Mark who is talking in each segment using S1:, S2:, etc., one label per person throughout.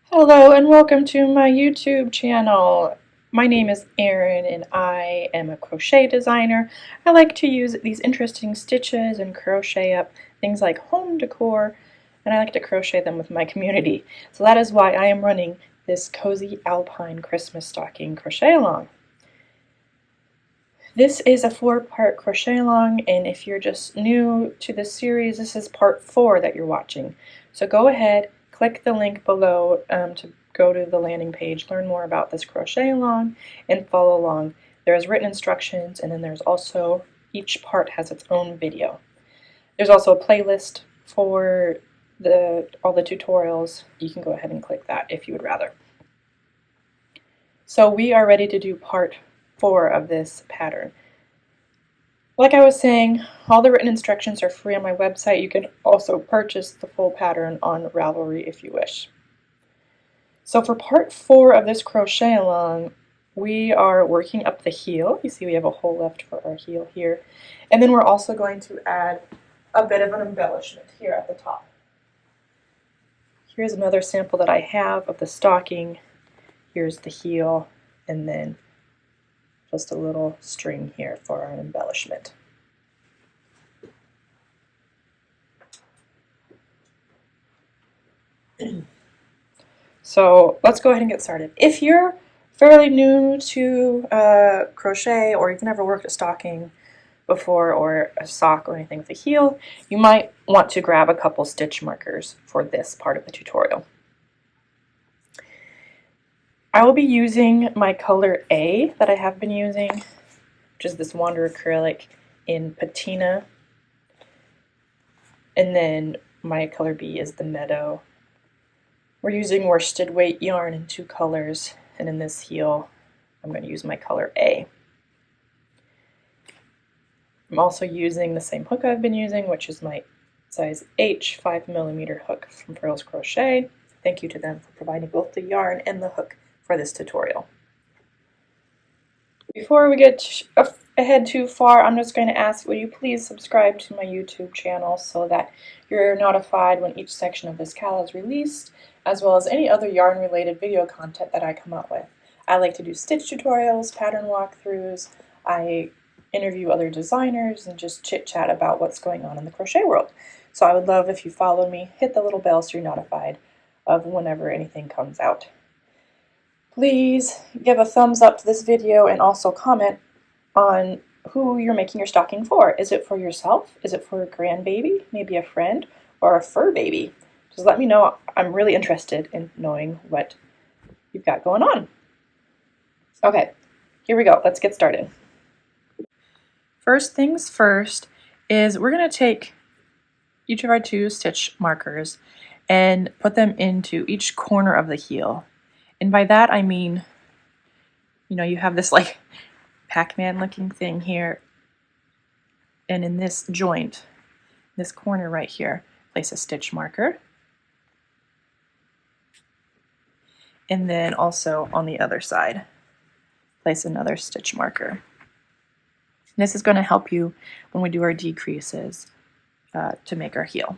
S1: Hello and welcome to my YouTube channel. My name is Erin and I am a crochet designer. I like to use these interesting stitches and crochet up things like home decor, and I like to crochet them with my community. So that is why I am running this cozy Alpine Christmas stocking crochet along. This is a 4-part crochet along, and if you're just new to this series, this is part 4 that you're watching. So go ahead, click the link below to go to the landing page, learn more about this crochet along, and follow along. There's written instructions, and then there's also, each part has its own video. There's also a playlist for all the tutorials. You can go ahead and click that if you would rather. So we are ready to do part 4 of this pattern. Like I was saying, all the written instructions are free on my website. You can also purchase the full pattern on Ravelry if you wish. So for part 4 of this crochet along, we are working up the heel. You see we have a hole left for our heel here. And then we're also going to add a bit of an embellishment here at the top. Here's another sample that I have of the stocking. Here's the heel, and then just a little string here for our embellishment. So let's go ahead and get started. If you're fairly new to crochet, or you've never worked a stocking before, or a sock or anything with a heel, you might want to grab a couple stitch markers for this part of the tutorial. I will be using my color A that I have been using, which is this Wander acrylic in patina, and then my color B is the Meadow. We're using worsted weight yarn in 2 colors, and in this heel I'm going to use my color A. I'm also using the same hook I've been using, which is my size H 5mm hook from Pearls Crochet. Thank you to them for providing both the yarn and the hook for this tutorial. Before we get ahead too far, I'm just going to ask, will you please subscribe to my YouTube channel so that you're notified when each section of this cal is released, as well as any other yarn related video content that I come up with. I like to do stitch tutorials, pattern walkthroughs, I interview other designers, and just chit chat about what's going on in the crochet world. So I would love if you follow me, hit the little bell so you're notified of whenever anything comes out. Please give a thumbs up to this video and also comment on who you're making your stocking for. Is it for yourself? Is it for a grandbaby, maybe a friend, or a fur baby? Just let me know. I'm really interested in knowing what you've got going on. Okay, here we go. Let's get started. First things first is we're going to take each of our 2 stitch markers and put them into each corner of the heel. And by that I mean, you have this like Pac-Man looking thing here, and in this joint, this corner right here, place a stitch marker. And then also on the other side, place another stitch marker. And this is going to help you when we do our decreases to make our heel.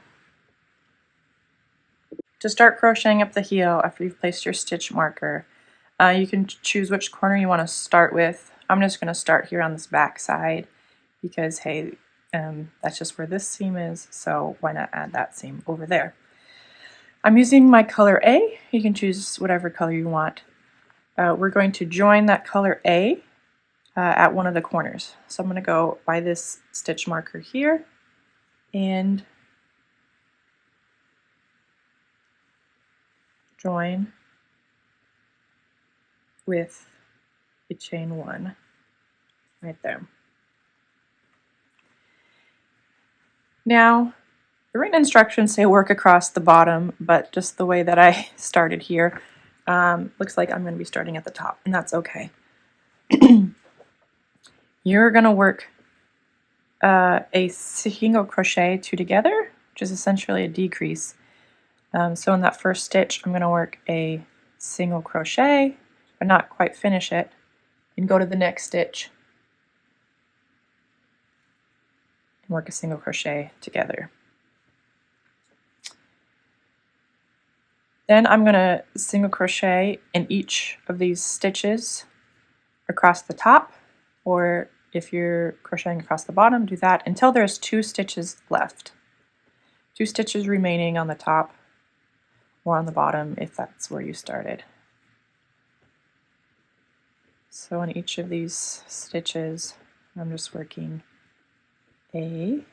S1: To start crocheting up the heel after you've placed your stitch marker, you can choose which corner you want to start with. I'm just going to start here on this back side because, hey, that's just where this seam is, so why not add that seam over there. I'm using my color A. You can choose whatever color you want. We're going to join that color A at one of the corners. So I'm going to go by this stitch marker here and join with a chain 1 right there. Now, the written instructions say work across the bottom, but just the way that I started here, looks like I'm going to be starting at the top, and that's okay. You're going to work a single crochet 2 together, which is essentially a decrease. So in that first stitch, I'm going to work a single crochet, but not quite finish it, and go to the next stitch and work a single crochet together. Then I'm going to single crochet in each of these stitches across the top, or if you're crocheting across the bottom, do that until there's 2 stitches left. 2 stitches remaining on the top or on the bottom if that's where you started. So in each of these stitches, I'm just working a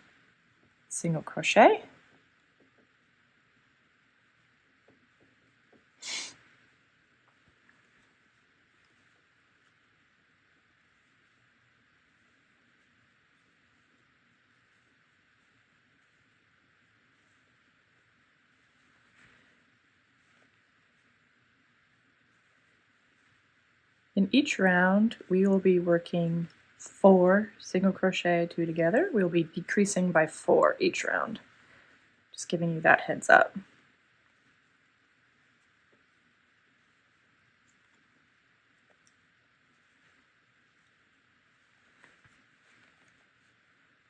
S1: single crochet, in each round we will be working 4 single crochet 2 together. We'll be decreasing by 4 each round. Just giving you that heads up.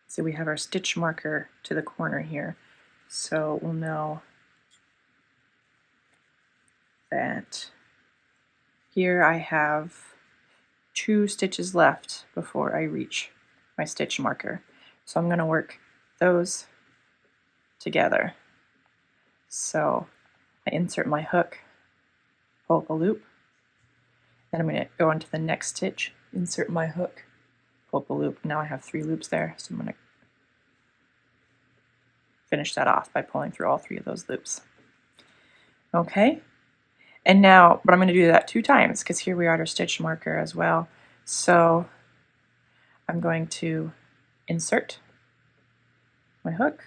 S1: So we have our stitch marker to the corner here, so we'll know that here I have 2 stitches left before I reach my stitch marker. So I'm going to work those together. So I insert my hook, pull up a loop, then I'm going to go into the next stitch, insert my hook, pull up a loop. Now I have 3 loops there, so I'm going to finish that off by pulling through all 3 of those loops. Okay, and now, but I'm going to do that 2 times because here we are at our stitch marker as well. So I'm going to insert my hook,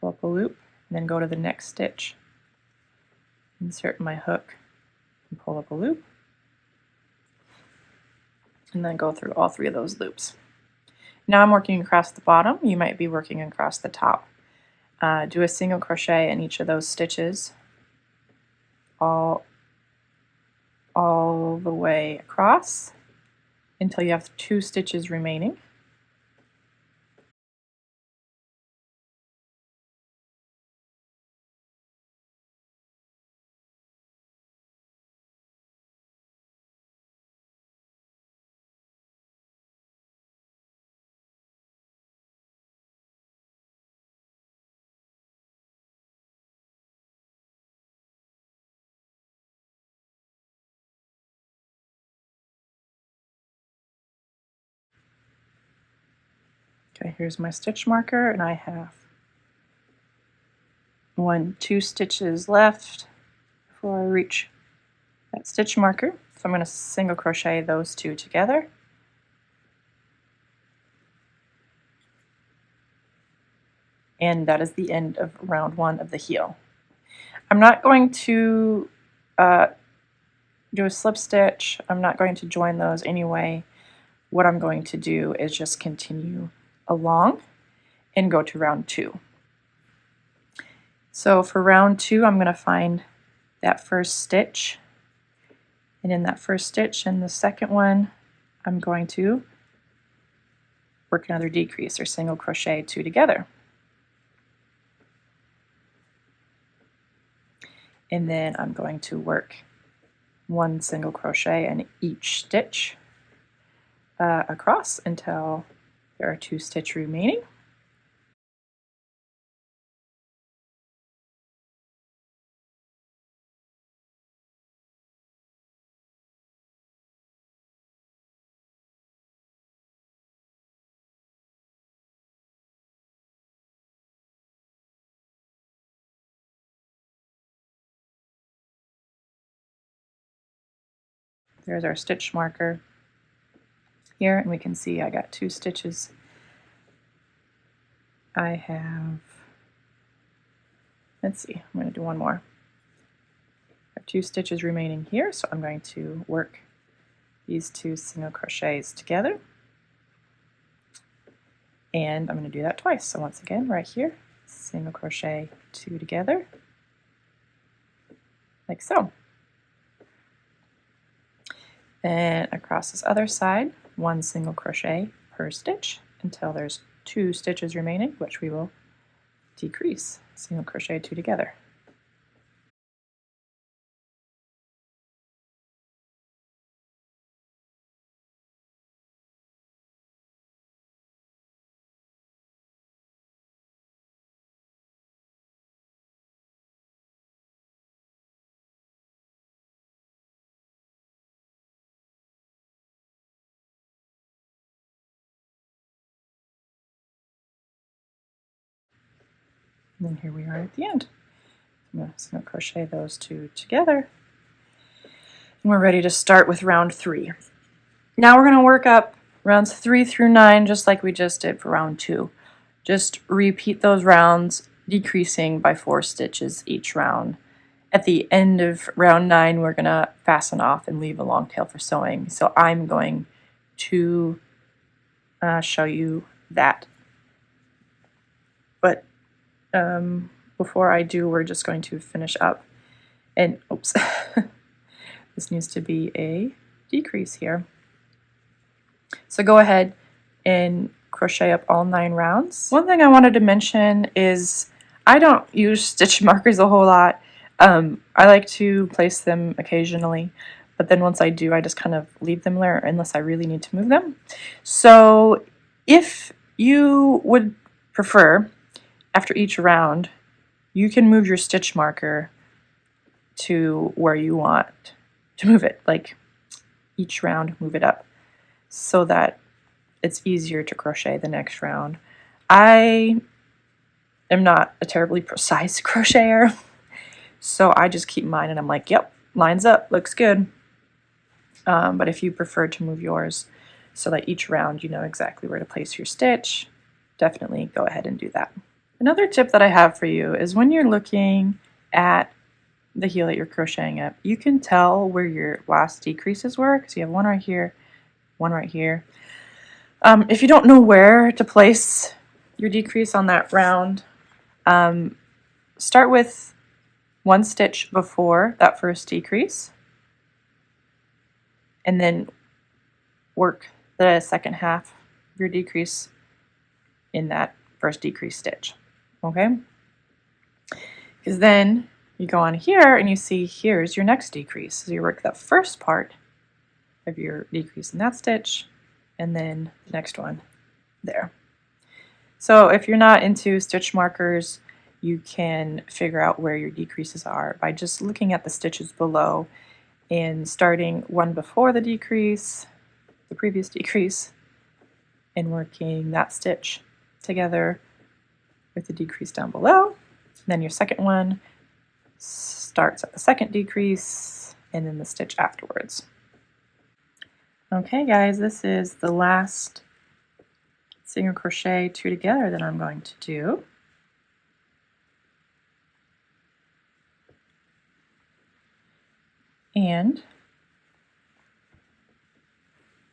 S1: pull up a loop, and then go to the next stitch. Insert my hook and pull up a loop, and then go through all 3 of those loops. Now I'm working across the bottom. You might be working across the top. Do a single crochet in each of those stitches all the way across until you have 2 stitches remaining. Okay, here's my stitch marker, and I have 2 stitches left before I reach that stitch marker. So I'm going to single crochet those 2 together. And that is the end of round 1 of the heel. I'm not going to do a slip stitch. I'm not going to join those anyway. What I'm going to do is just continue along and go to round 2. So for round 2, I'm going to find that first stitch, and in that first stitch and the second one, I'm going to work another decrease or single crochet 2 together. And then I'm going to work 1 single crochet in each stitch across until there are 2 stitches remaining. There's our stitch marker here, and we can see I got 2 stitches. I have, let's see, I'm going to do 1 more. I have 2 stitches remaining here, so I'm going to work these 2 single crochets together, and I'm going to do that twice. So once again, right here, single crochet 2 together, like so. Then across this other side, 1 single crochet per stitch until there's 2 stitches remaining, which we will decrease. Single crochet 2 together. And then here we are at the end. I'm just going to crochet those two together. And we're ready to start with round 3. Now we're going to work up rounds 3 through 9 just like we just did for round 2. Just repeat those rounds, decreasing by 4 stitches each round. At the end of round 9, we're going to fasten off and leave a long tail for sewing. So I'm going to show you that. But before I do, we're just going to finish up. And oops, this needs to be a decrease here. So go ahead and crochet up all 9 rounds. One thing I wanted to mention is I don't use stitch markers a whole lot. I like to place them occasionally, but then once I do, I just kind of leave them there unless I really need to move them. So if you would prefer, after each round, you can move your stitch marker to where you want to move it, like each round move it up so that it's easier to crochet the next round. I am not a terribly precise crocheter, so I just keep mine and I'm like, yep, lines up, looks good. But if you prefer to move yours so that each round you know exactly where to place your stitch, definitely go ahead and do that. Another tip that I have for you is when you're looking at the heel that you're crocheting up, you can tell where your last decreases were because you have one right here, one right here. If you don't know where to place your decrease on that round, start with 1 stitch before that first decrease and then work the second half of your decrease in that first decrease stitch, okay? Because then you go on here and you see here's your next decrease. So you work the first part of your decrease in that stitch and then the next one there. So if you're not into stitch markers, you can figure out where your decreases are by just looking at the stitches below and starting one before the decrease, the previous decrease, and working that stitch together with the decrease down below. And then your second one starts at the second decrease and then the stitch afterwards. Okay guys, this is the last single crochet 2 together that I'm going to do. And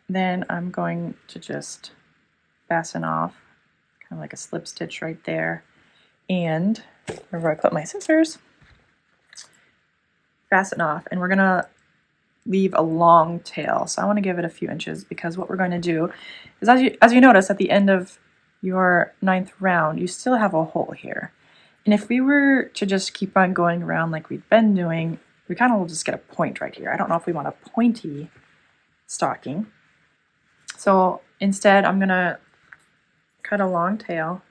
S1: then I'm going to just fasten off, kind of like a slip stitch right there. And wherever I put my scissors, fasten off, and we're going to leave a long tail. So I want to give it a few inches because what we're going to do is, as you notice at the end of your 9th round, you still have a hole here. And if we were to just keep on going around like we've been doing, we kind of will just get a point right here. I don't know if we want a pointy stocking. So instead, I'm going to cut a long tail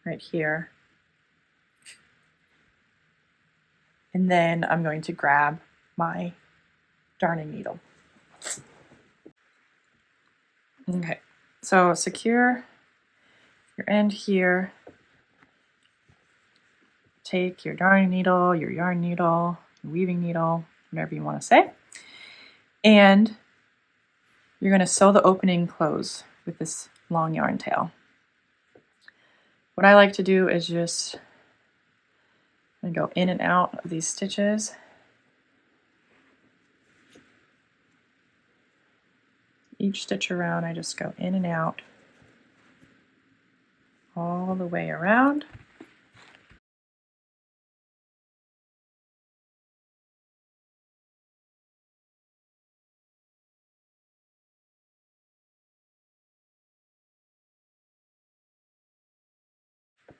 S1: right here. And then I'm going to grab my darning needle. Okay, so secure your end here. Take your darning needle, your yarn needle, your weaving needle, whatever you want to say, and you're going to sew the opening close with this long yarn tail. What I like to do is just go in and out of these stitches. Each stitch around, I just go in and out all the way around.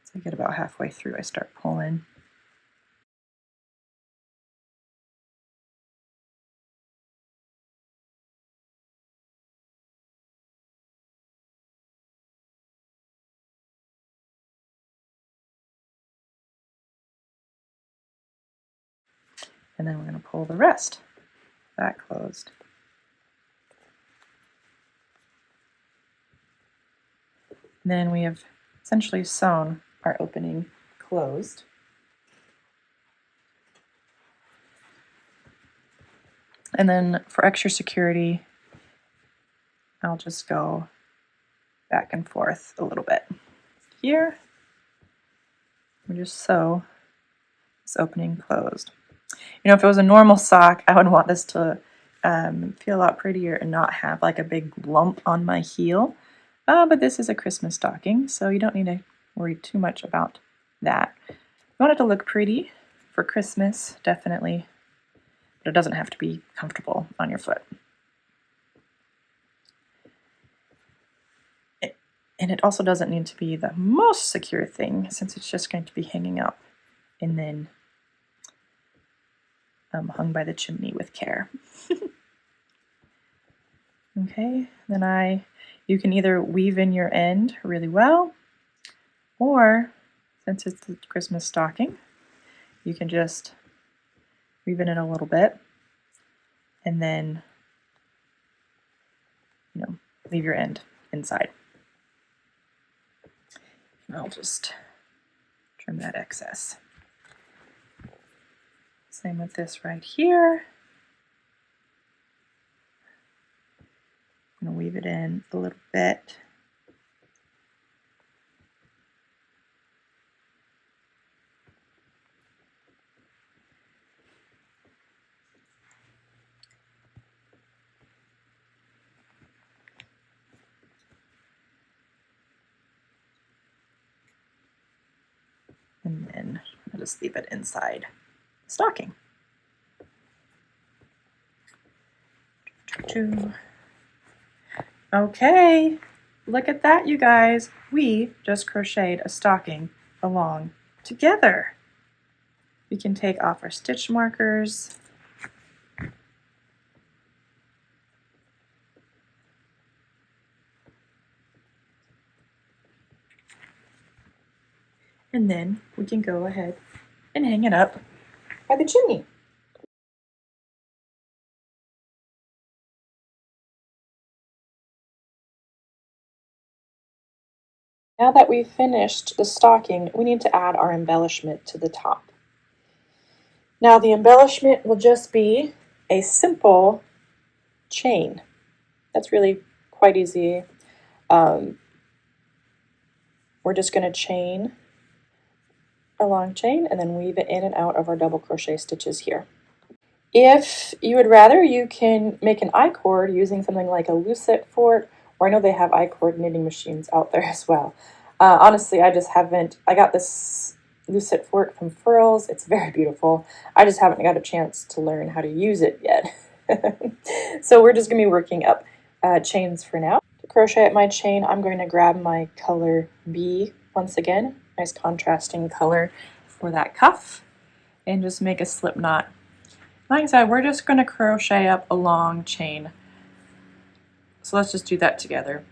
S1: So I get about halfway through, I start pulling. And then we're going to pull the rest back closed. And then we have essentially sewn our opening closed. And then for extra security, I'll just go back and forth a little bit. Here, we just sew this opening closed. You know, if it was a normal sock, I would want this to feel a lot prettier and not have like a big lump on my heel. But this is a Christmas stocking, so you don't need to worry too much about that. You want it to look pretty for Christmas, definitely, but it doesn't have to be comfortable on your foot. And it also doesn't need to be the most secure thing, since it's just going to be hanging up and then hung by the chimney with care. Okay, then you can either weave in your end really well, or since it's the Christmas stocking, you can just weave it in a little bit and then, leave your end inside. And I'll just trim that excess. Same with this right here. I'm going to weave it in a little bit. And then I'll just leave it inside the stocking. Okay, look at that, you guys. We just crocheted a stocking along together. We can take off our stitch markers. And then we can go ahead and hang it up by the chimney. Now that we've finished the stocking, we need to add our embellishment to the top. Now the embellishment will just be a simple chain. That's really quite easy. We're just going to chain a long chain and then weave it in and out of our double crochet stitches here. If you would rather, you can make an I-cord using something like a lucette fort, or I know they have I-cord knitting machines out there as well. Honestly, I got this lucette fort from Furls. It's very beautiful. I just haven't got a chance to learn how to use it yet. So we're just going to be working up chains for now. To crochet at my chain, I'm going to grab my color B once again, nice contrasting color for that cuff, and just make a slip knot. Like I said, we're just going to crochet up a long chain. So let's just do that together.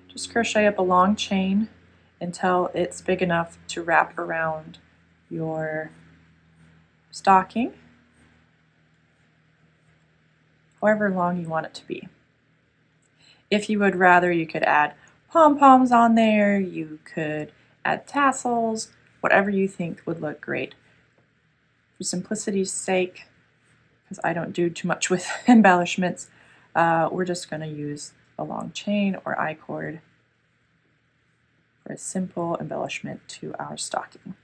S1: Just crochet up a long chain until it's big enough to wrap around your stocking, however long you want it to be. If you would rather, you could add pom-poms on there, you could add tassels, whatever you think would look great. For simplicity's sake, because I don't do too much with embellishments, we're just going to use a long chain or I-cord for a simple embellishment to our stocking.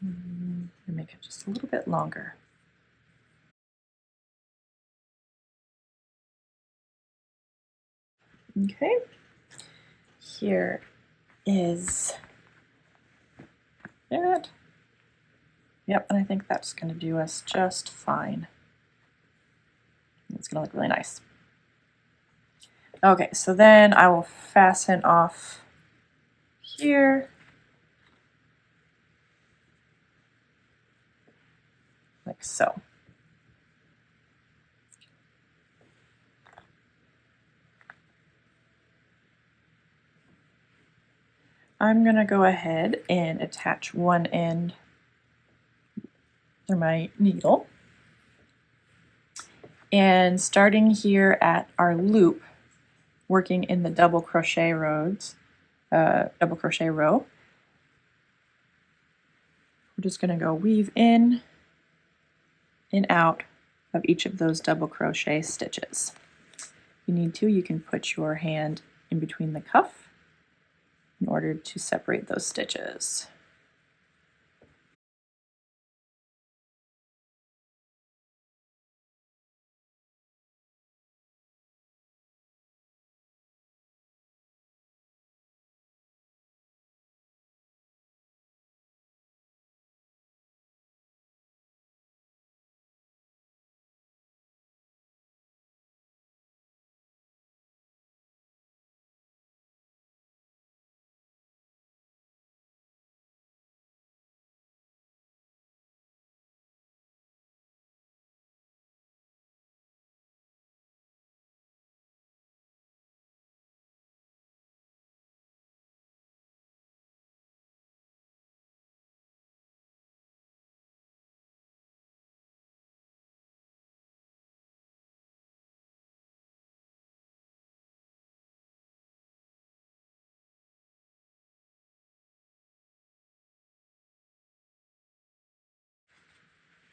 S1: And make it just a little bit longer. Okay, here is it. Yep, and I think that's going to do us just fine. It's going to look really nice. Okay, so then I will fasten off here. Like so. I'm going to go ahead and attach one end through my needle. And starting here at our loop, working in the double crochet row, we're just going to go weave in and out of each of those double crochet stitches. If you need to, you can put your hand in between the cuff in order to separate those stitches.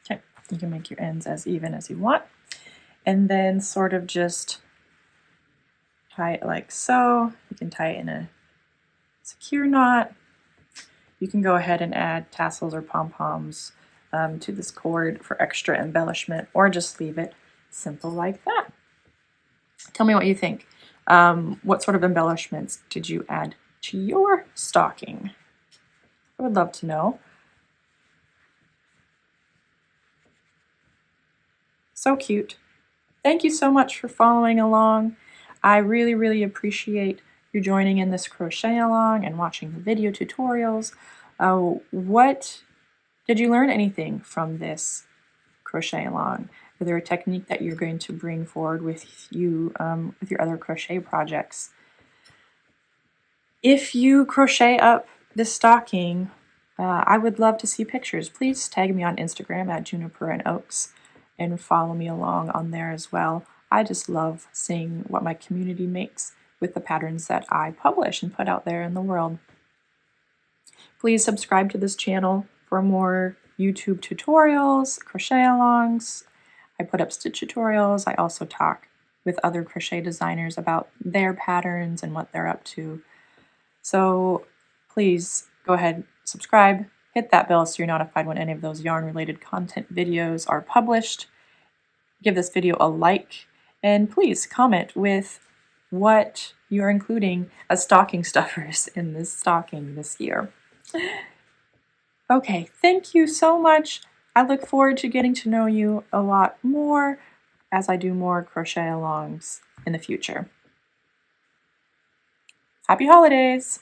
S1: Okay, you can make your ends as even as you want, and then sort of just tie it like so. You can tie it in a secure knot. You can go ahead and add tassels or pom-poms to this cord for extra embellishment, or just leave it simple like that. Tell me what you think. What sort of embellishments did you add to your stocking? I would love to know. So cute. Thank you so much for following along. I really, really appreciate you joining in this crochet along and watching the video tutorials. What did you learn anything from this crochet along? Is there a technique that you're going to bring forward with you with your other crochet projects? If you crochet up this stocking, I would love to see pictures. Please tag me on Instagram at Juniper and Oaks and follow me along on there as well. I just love seeing what my community makes with the patterns that I publish and put out there in the world. Please subscribe to this channel for more YouTube tutorials, crochet alongs. I put up stitch tutorials. I also talk with other crochet designers about their patterns and what they're up to. So please go ahead, subscribe, hit that bell so you're notified when any of those yarn-related content videos are published. Give this video a like, and please comment with what you're including as stocking stuffers in this stocking this year. Okay, thank you so much. I look forward to getting to know you a lot more as I do more crochet alongs in the future. Happy holidays!